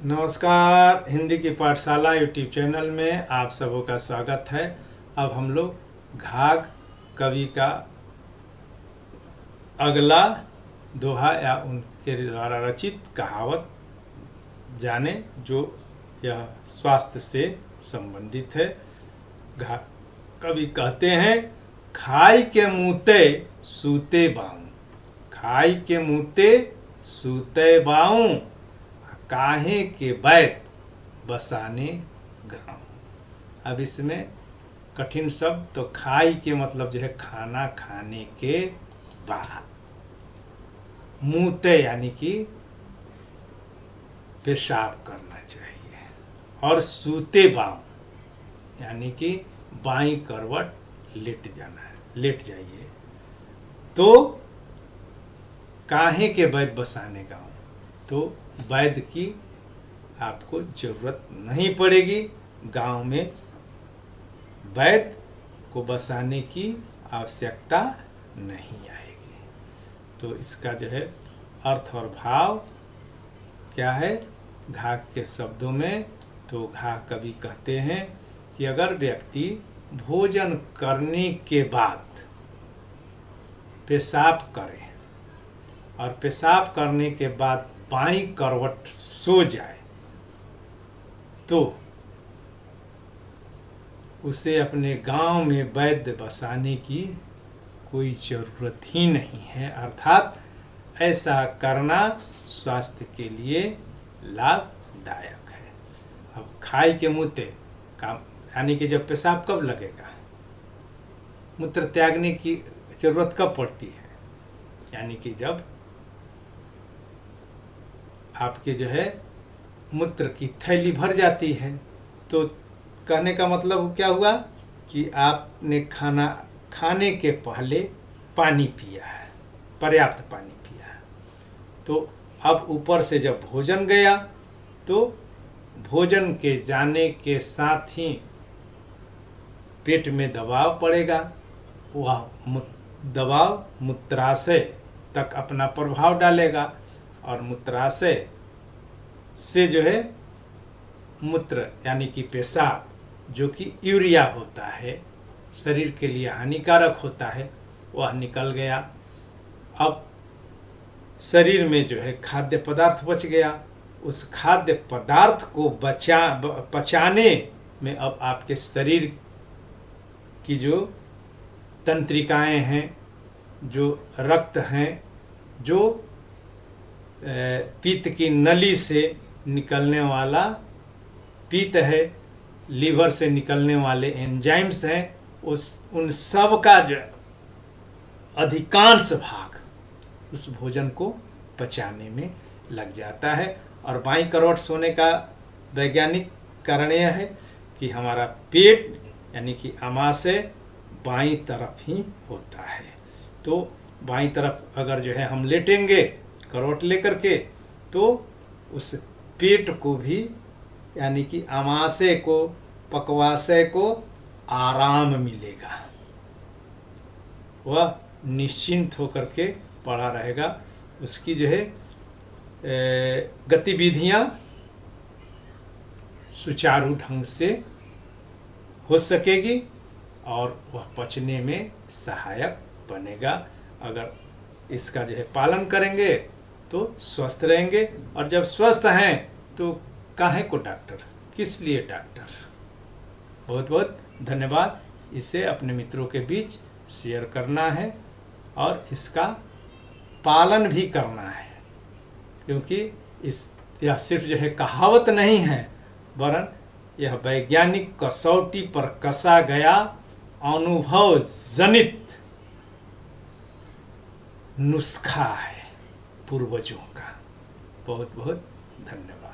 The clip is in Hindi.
नमस्कार। हिंदी की पाठशाला यूट्यूब चैनल में आप सबों का स्वागत है। अब हम लोग घाघ कवि का अगला दोहा या उनके द्वारा रचित कहावत जाने, जो यह स्वास्थ्य से संबंधित है। कवि कहते हैं, खाई के मुँते सूते बाऊं, खाई के मुँते सूते बाऊं, काहे के बैत बसाने गाँव। अब इसमें कठिन शब्द, तो खाई के मतलब जो है खाना खाने के बाद, मुँते यानी कि पेशाब करना चाहिए, और सूते बाऊं यानी कि बाईं करवट लेट जाना है, लेट जाइए। तो काहे के बैत बसाने गाँव, तो वैद्य की आपको जरूरत नहीं पड़ेगी, गांव में वैद्य को बसाने की आवश्यकता नहीं आएगी। तो इसका जो है अर्थ और भाव क्या है घाघ के शब्दों में। तो घाघ कवि कहते हैं कि अगर व्यक्ति भोजन करने के बाद पेशाब करे और पेशाब करने के बाद बाईं करवट सो जाए, तो उसे अपने गांव में वैद्य बसाने की कोई ज़रूरत ही नहीं है। अर्थात ऐसा करना स्वास्थ्य के लिए लाभदायक है। अब खाई के मुँते काम यानी कि जब पेशाब कब लगेगा, मूत्र त्यागने की जरूरत कब पड़ती है, यानी कि जब आपके जो है मूत्र की थैली भर जाती है। तो कहने का मतलब क्या हुआ कि आपने खाने के पहले पानी पिया है, पर्याप्त पानी पिया है। तो अब ऊपर से जब भोजन गया, तो भोजन के जाने के साथ ही पेट में दबाव पड़ेगा, वह दबाव मूत्राशय तक अपना प्रभाव डालेगा, और मूत्राशय से जो है मूत्र यानी कि पेशाब, जो कि यूरिया होता है, शरीर के लिए हानिकारक होता है, वह निकल गया। अब शरीर में जो है खाद्य पदार्थ बच गया। उस खाद्य पदार्थ को पचाने में अब आपके शरीर की जो तंत्रिकाएं हैं, जो रक्त हैं, जो पित्त की नली से निकलने वाला पित्त है, लीवर से निकलने वाले एंजाइम्स हैं, उन सब का जो अधिकांश भाग उस भोजन को पचाने में लग जाता है। और बाईं करवट सोने का वैज्ञानिक कारण यह है कि हमारा पेट यानी कि आमाशय बाईं तरफ ही होता है। तो बाईं तरफ अगर जो है हम लेटेंगे करवट लेकर के, तो उस पेट को भी यानी कि आमाशय को, पक्वाशय को आराम मिलेगा, वह निश्चिंत होकर के पड़ा रहेगा। उसकी जो है गतिविधियां सुचारू ढंग से हो सकेगी, और वह पचने में सहायक बनेगा। अगर इसका जो है पालन करेंगे तो स्वस्थ रहेंगे, और जब स्वस्थ हैं तो काहे को डॉक्टर, किस लिए डॉक्टर। बहुत बहुत धन्यवाद। इसे अपने मित्रों के बीच शेयर करना है और इसका पालन भी करना है, क्योंकि यह सिर्फ जो है कहावत नहीं है, वरन यह वैज्ञानिक कसौटी पर कसा गया अनुभव जनित नुस्खा है पूर्वजों का। बहुत बहुत धन्यवाद।